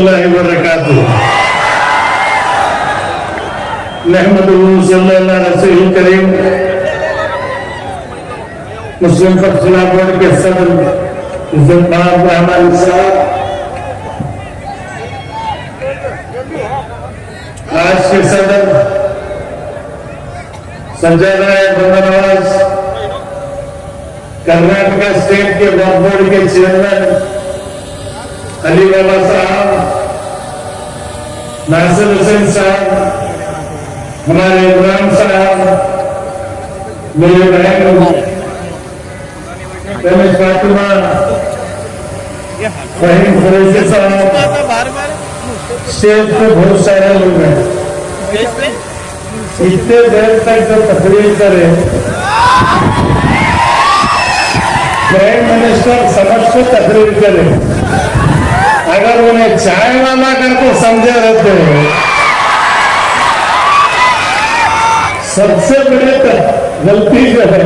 वरहमतुल्लाहि वबरकातुहू। नहमदुहू सल्लल्लाहु रसूल करीम। मुस्लिम पक्ष बोर्ड के सदर इज्जत रहमान साहब, आज के सदर संजय राय बंदरवास, कर्नाटका स्टेट के वक्फ बोर्ड के चेयरमैन अली बाबा साहब, नासिर हुसैन साहब, हमारे इमरान साहब, मेरे बहन फातिमा, फहीम कुरैशी साहब, स्टेज पे बहुत सारे लोग हैं। इतने देर तक जो तकरीर करे, प्राइम मिनिस्टर समझ को तकरीर करे, अगर उन्हें चाय वाला करके समझे रहते हैं, सबसे बड़ी गलती जो है,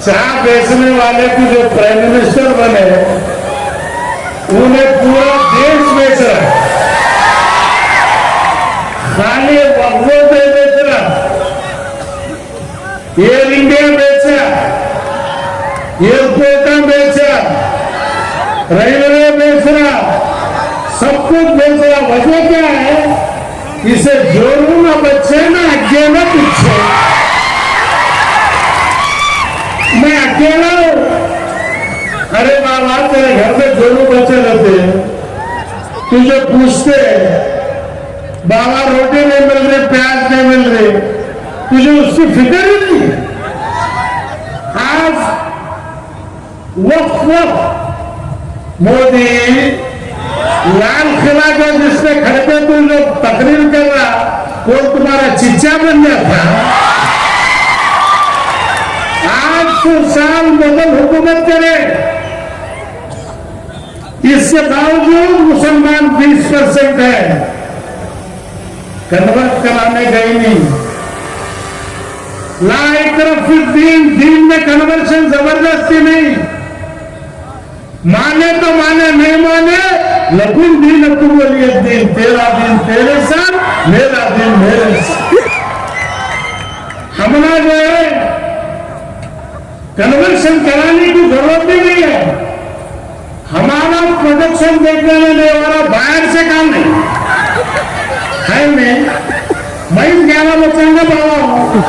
चाय बेचने वाले को जो प्राइम मिनिस्टर बने, उन्हें पूरा देश बेच रहा है, खाली वक्फों पे बेच रहा, एयर इंडिया बेचा, एयरपोर्ट बेचा, रेलवे बेच रहा, सब कुछ बेच रहा। वजह क्या है? इसे जोरू ना बच्चे ना आगे ना पीछे, मैं अकेला हूं। अरे बाबा, तेरे घर में जोरू बच्चे रहते हैं, तुझे पूछते बाबा रोटी नहीं मिल रही, प्याज नहीं मिल रही, तुझे उसकी फिक्र ही नहीं। आज वक्त मोदी लाल किला का जिसने खड़े पे तुम लोग तकरीर कर रहा, वो तुम्हारा चिच्चा बन गया था। आज तो साल मुगल हुकूमत करे, इसके बावजूद मुसलमान 20% है, कन्वर्ट कराने गई नहीं। ला इकराह फिद्दीन, दीन में कन्वर्शन जबरदस्ती नहीं, माने तो माने, नहीं माने लकुम दीनकुम वलियद्दीन, तेरा दिन तेरे साथ, मेरा दिन मेरे साथ। हमारा जो है कन्वर्शन कराने की जरूरत भी नहीं है, हमारा प्रोडक्शन देखने लेने वाला बाहर से काम नहीं है। मैं 11 बच्चा बाबा हूं,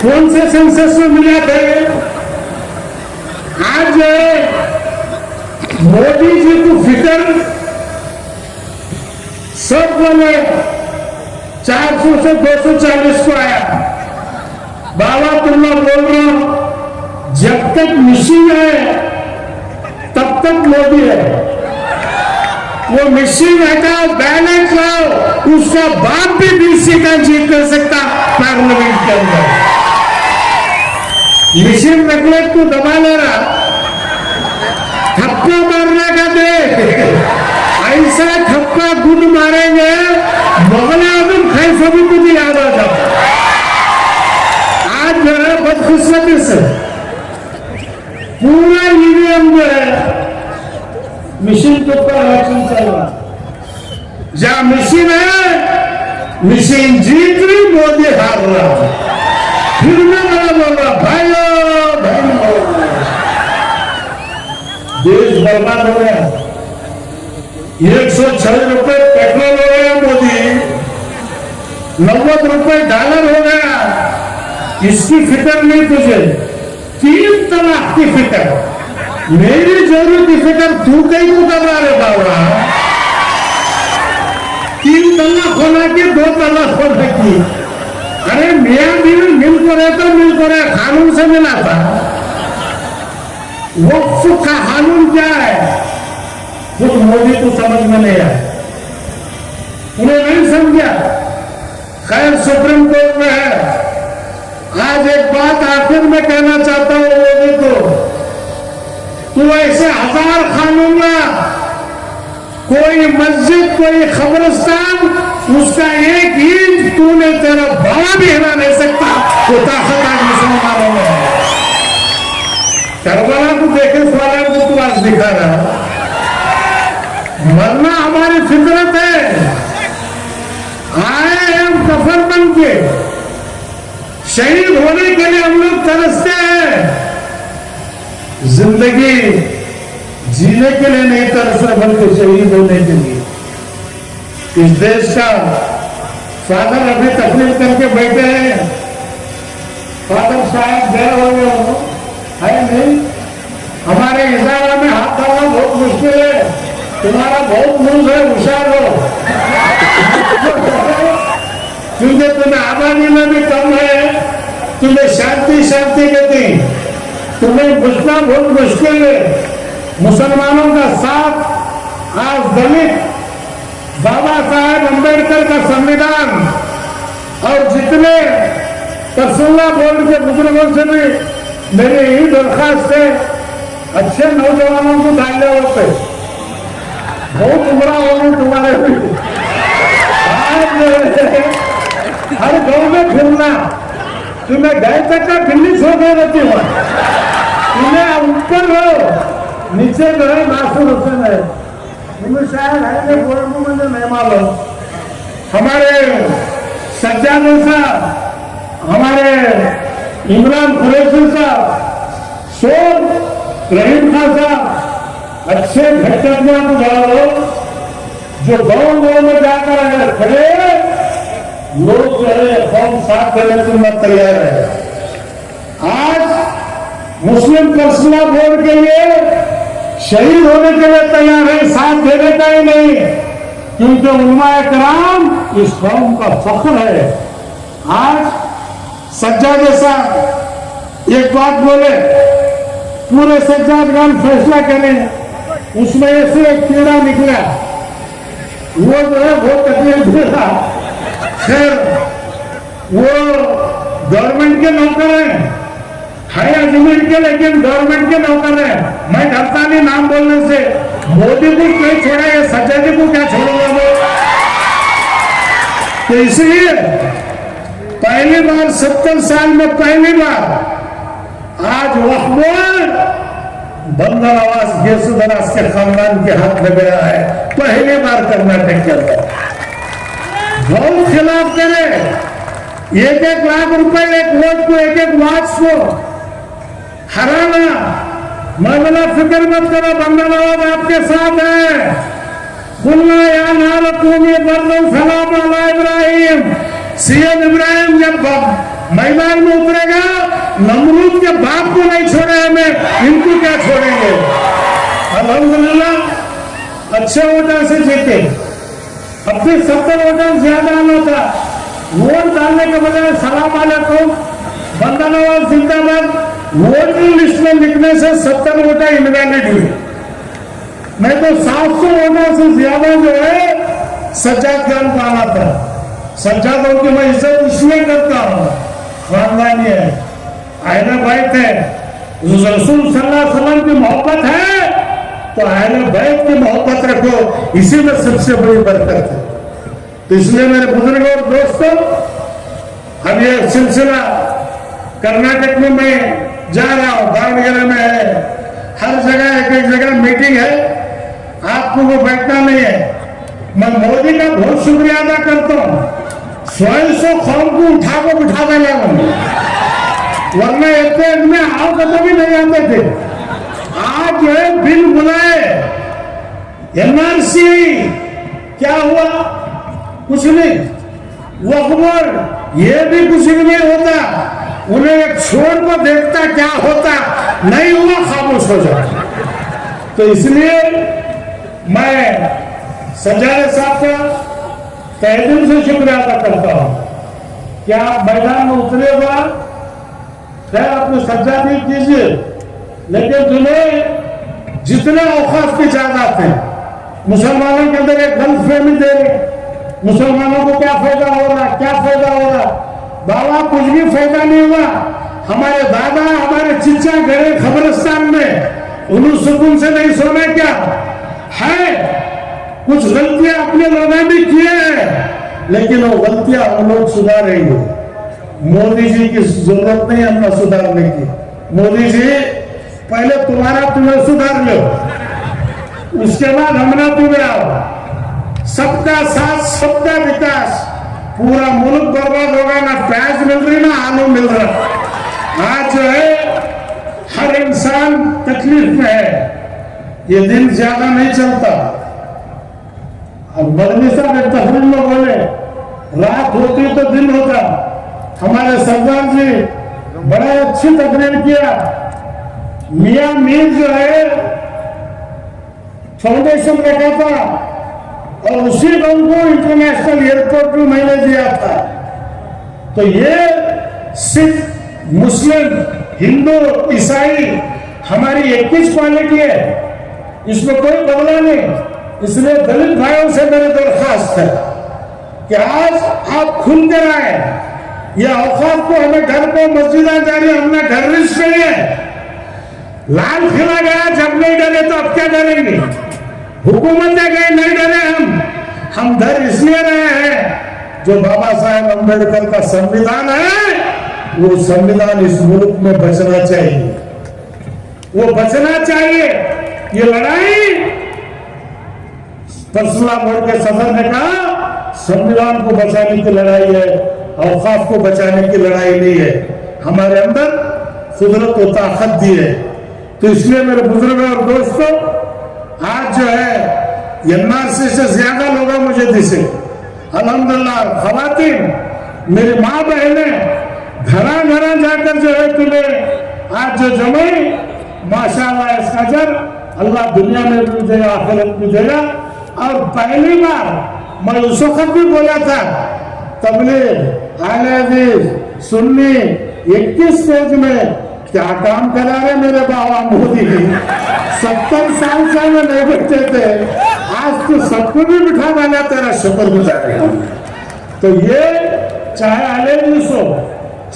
कौन से सेंसस में मिला थे? आज मोदी जी को फिक्र सब बोले 400 से 240 को आया। बाबा तुम लोग बोल रहे हो जब तक मशीन है तब तक मोदी है, वो मशीन हटाओ, बैलेंस लाओ, उसका बाप भी 20 सीटें जीत कर सकता पार्लियामेंट के अंदर। मशीन रखले को दबा ले रहा, थप्पा मारने का दे, ऐसा थप्पा गुड मारेंगे मुगल आजम खैफ भी मुझे याद आ जाओ। आज जो है बदकिस्मती से पूरा ईवीएम जो है मशीन के ऊपर इलेक्शन चल रहा, जहां मशीन है मशीन जीत रही, मोदी हार रहा। फिर मैं बोल रहा भाइयों बहनों, देश बर्बाद हो गया। 106 रुपए पेट्रोल हो गया मोदी, 90 रुपए डॉलर हो गया, इसकी फिक्र नहीं तुझे। 3 तलाक की फिक्र, मेरी जरूरत की फिक्र तू कहीं को कर रहा है बाबा। 3 तलाक होना की 2 तलाक होने की, अरे मियां बीवी मिल को रहे कानून से मिला था। वक्फ का कानून क्या है खुद मोदी को समझ में नहीं आया, उन्हें नहीं समझा। खैर सुप्रीम कोर्ट में है। आज एक बात आखिर में कहना चाहता हूं मोदी को, तू ऐसे 1000 कानून ला, कोई मस्जिद कोई कब्रिस्तान उसका 1 इंच तूने तेरा भाव भी हिला नहीं सकता। वो ताकत आज मुसलमानों में है। करबला को देखे वाले को तू आज दिखा रहा, मरना हमारी फितरत है। आए हम कफन बन के, शहीद होने के लिए हम लोग तरसते हैं, जिंदगी जीने के लिए नहीं तरसते बल्कि शहीद होने के लिए। इस देश का फादर अभी तकलीफ करके बैठे हैं। फादर साहब गए हुए हो है नहीं, हमारे इशारा में हाथ डालना बहुत मुश्किल है। तुम्हारा बहुत मुल्क है, होशियार हो, क्योंकि तुम्हें आबादी में भी कम है, तुम्हें शांति शांति कहती, तुम्हें बुझना बहुत मुश्किल है। मुसलमानों का साथ आज दलित, बाबा साहेब अम्बेडकर का संविधान और जितने तरसुल्ला बोर्ड के बुजुर्गों से भी मेरी यही दरखास्त है, अच्छे नौजवानों को डाले होते, बहुत उम्र होगी तुम्हारे भी। हर गांव में फिरना, तुम्हें गए तक का दिल्ली छोड़ रहती हुआ, तुम्हें ऊपर हो नीचे जो है नासिर हुसैन है, तुम्हें शायद है नहीं, बोर्ड में मुझे नहीं मालूम। हमारे सज्जाद साहब, हमारे इमरान कुरैशी साहब, शोर रहीम खान साहब, अच्छे घटना बुझाओ जो गांव गांव में जाकर अगर खड़े लोग जो है कौन साथ देने के लिए तैयार है। आज मुस्लिम तरसुल्ला बोर्ड के लिए शहीद होने के लिए तैयार है, साथ देने का ही नहीं, क्योंकि उलमाए कराम इस कौम का फख्र है। आज सज्जाद साहब एक बात बोले, पूरे सज्जादगान फैसला करें, उसमें ऐसे एक कीड़ा निकला, वो जो है बहुत तकलीफ दे रहा। खैर वो गवर्नमेंट के नौकर है अजमेर के, लेकिन गवर्नमेंट के नौकर है। मैं डरता नहीं नाम बोलने से, मोदी को क्यों छोड़ा, ये सज्जादी को क्या छोड़ूंगा मैं। तो इसलिए पहली बार 70 साल में पहली बार आज वक्फ बंदा नवाज येसुदास के खानदान के हाथ में गया है, पहली बार कर्नाटक के अंदर। बहुत खिलाफ करे, 1-1 लाख रुपए एक वोट को, 1-1 वाच को हराना। मौलाना फिक्र मत करो, बंदा नवाज आपके साथ है। खुलना या नाल कौमी बर्दम सलाम अला इब्राहिम, सीएम इब्राहिम जब मैदान में उतरेगा, नमरूद के बाप को नहीं छोड़े हमें, इनको क्या छोड़ेंगे। अल्हम्दुलिल्लाह अच्छे वोटों से जीते, अब भी 70 वोट ज्यादा आना था। वोट डालने के बजाय सलाम अलैकुम बंदा नवाज जिंदाबाद वोटिंग लिस्ट में लिखने से 70 वोट इनवैलिड हुई। नहीं तो 700 वोटों से ज्यादा जो है सज्जाद खान का आना था। सज्जादों की मैं इज्जत इसलिए करता हूँ, खानदानी है, अहले बैत है, रसूल सल्लल्लाहु अलैहि वसल्लम की मोहब्बत है, तो अहले बैत की मोहब्बत रखो, इसी में सबसे बड़ी बरकत है। तो इसलिए मेरे बुजुर्गों और दोस्तों, अब ये सिलसिला कर्नाटक में मैं जा रहा हूँ, दावणगेरे में है, हर जगह एक जगह मीटिंग है, आपको वो बैठना नहीं है। मैं मोदी का बहुत शुक्रिया अदा करता हूँ, 100 कौम को उठा को बिठा देगा, वरना एक में आओ कदम भी नहीं आते थे। आज जो है बिल बुलाए, एनआरसी क्या हुआ, कुछ नहीं, वक्फ ये भी कुछ नहीं होता, उन्हें एक छोड़ को देखता क्या होता, नहीं हुआ खामोश हो जाता। तो इसलिए मैं सज्जाद साहब का तहे दिल से शुक्रिया अदा करता हूं कि आप मैदान में उतरेगा, खैर अपने सज्जादी कीजिए, लेकिन जिन्हें जितने औकात की जायदाद थे, मुसलमानों के अंदर एक गलत फहमी दे रहे, मुसलमानों को क्या फायदा हो रहा, क्या फायदा हो रहा। बाबा कुछ भी फायदा नहीं हुआ। हमारे दादा, हमारे चिच्चा गए खबरस्तान में, उन्हें सुकून से नहीं सोना क्या है। कुछ गलतियां अपने लोगों ने भी किए हैं, लेकिन वो गलतियां हम लोग सुधारेंगे। मोदी जी की जरूरत नहीं हमने सुधारने की। मोदी जी पहले तुम्हें सुधार लो, उसके बाद हमने तुम्हें आओ, सबका साथ सबका विकास, पूरा मुल्क बर्बाद होगा, ना प्याज मिल रही ना आलू मिल रहा। आज जो है हर इंसान तकलीफ में है, ये दिन ज्यादा नहीं चलता। अब मदनी साहब एक तकरीर में बोले रात होती तो दिन होता। हमारे सरदार जी बड़ा अच्छी तकरीर किया। मियां मीर जो है फाउंडेशन रखा था और उसी लोगों को इंटरनेशनल एयरपोर्ट भी मैंने दिया था। तो ये सिर्फ मुस्लिम, हिंदू, ईसाई हमारी एक ही क्वालिटी है, इसमें कोई बदला नहीं। इसलिए दलित भाइयों से मेरी दरखास्त है कि आज आप खुल कर आए। यह औकात को हमें घर को मस्जिदा जारी हमने घर रिश्त नहीं है। लाल खिला गया जब नहीं डरे तो अब क्या डरेंगे? हुकूमतें गए नहीं डरे हम डर इसलिए रहे हैं जो बाबा साहेब अम्बेडकर का संविधान है, वो संविधान इस मुल्क में बचना चाहिए, वो बचना चाहिए। ये लड़ाई पर्सनल बोर्ड के सदर ने कहा संविधान को बचाने की लड़ाई है, औकाफ को बचाने की लड़ाई नहीं है। हमारे अंदर कुदरत को ताकत दी है। तो इसलिए मेरे बुजुर्ग और दोस्तों, आज जो है एनआरसी से ज्यादा लोग मुझे दिसे। अल्हम्दुलिल्लाह खवातीन, मेरी माँ बहने घरा घरा जाकर जो है तुम्हें आज जो जमे, माशाअल्लाह इसका अजर अल्लाह दुनिया में भी देगा, आखिरत में देगा। और पहली बार मैं उस वक्त भी बोला था, तबलीग, अहले हदीस, सुन्नी 21 स्टेज में क्या काम करा रहे मेरे बाबा मोदी। 70 साल से में नहीं बैठे थे, आज तो सबको भी बिठा वाला, तेरा शुक्र गुजार है। तो ये चाहे अहले हदीस हो,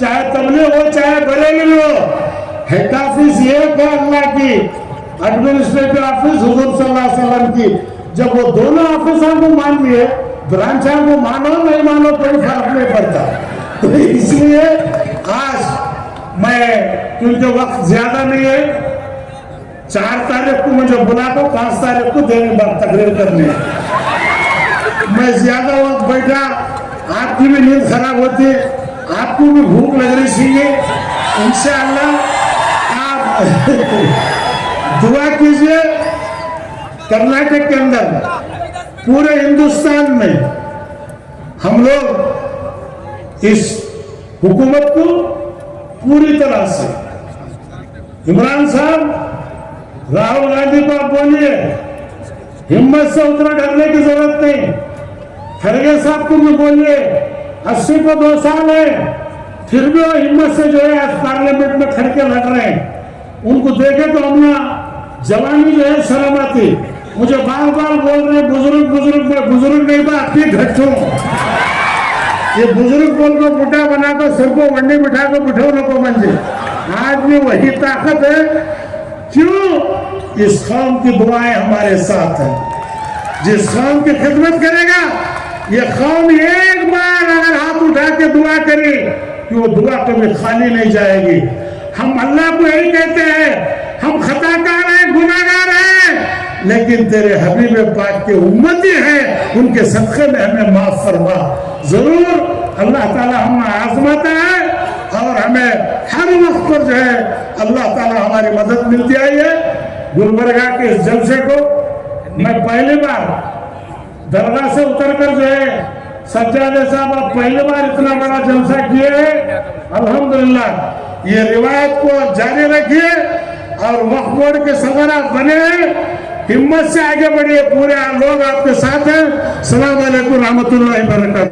चाहे तबलीग हो, चाहे बरेली हो, हेड ऑफिस ये है अल्लाह की, एडमिनिस्ट्रेटिव ऑफिस हुजूर सल्लल्लाहु अलैहि वसल्लम की। जब वो दोनों ऑफिसर को मान लिए, ब्रांचों को मानो नहीं मानो कोई फर्क नहीं पड़ता। तो इसलिए आज मैं, क्योंकि वक्त ज्यादा नहीं है, 4 तारीख को मुझे बुला तो 5 तारीख को देने बाद तकरीर करनी है। मैं ज्यादा वक्त बैठा, आपकी भी नींद खराब होती, आपको भी भूख लग रही चाहिए। इंशाअल्लाह आप दुआ कीजिए। कर्नाटक के अंदर, पूरे हिंदुस्तान में हम लोग इस हुकूमत को पूरी तरह से, इमरान साहब, राहुल गांधी को आप बोलिए, हिम्मत से उतना डरने की जरूरत नहीं। खड़गे साहब को भी बोलिए, 80 को 2 साल है, फिर भी वो हिम्मत से जो है आज पार्लियामेंट में खड़ के लड़ रहे हैं। उनको देखे तो हमने जवानी जो है शर्म आती। मुझे बार बार बोल रहे बुजुर्ग बुजुर्ग, मैं बुजुर्ग नहीं बा, आपकी घट हूं। ये बुजुर्ग बोल को बुढ़ा बना कर सिर को वंडी बिठा कर बिठो नको मंजिल। आज भी वही ताकत है। क्यों? इस कौम की दुआएं हमारे साथ है। जिस कौम की खिदमत करेगा, ये कौम एक बार अगर हाथ उठा के दुआ करे कि वो दुआ कभी खाली नहीं जाएगी। हम अल्लाह को यही कहते हैं, हम खताकार हैं, गुनाहगार हैं, लेकिन तेरे हबीब पाक के उम्मती हैं, उनके सदक़े में हमें माफ फरमा। जरूर अल्लाह ताला हमें आजमाता है और हमें हर वक्त पर जो है अल्लाह ताला हमारी मदद मिलती आई है। गुलबर्गा के इस जलसे को मैं पहली बार दरगाह से उतरकर जो है, सज्जादे साहब आप पहली बार इतना बड़ा जलसा किए हैं, अल्हम्दुलिल्लाह। ये रिवायत को जारी रखिए और वक्फ बोर्ड के सदर आप बने हैं, हिम्मत से आगे बढ़िए, पूरे लोग आपके साथ हैं। सलाम अलैकुम रहमतुल्लाहि व बरकातहू।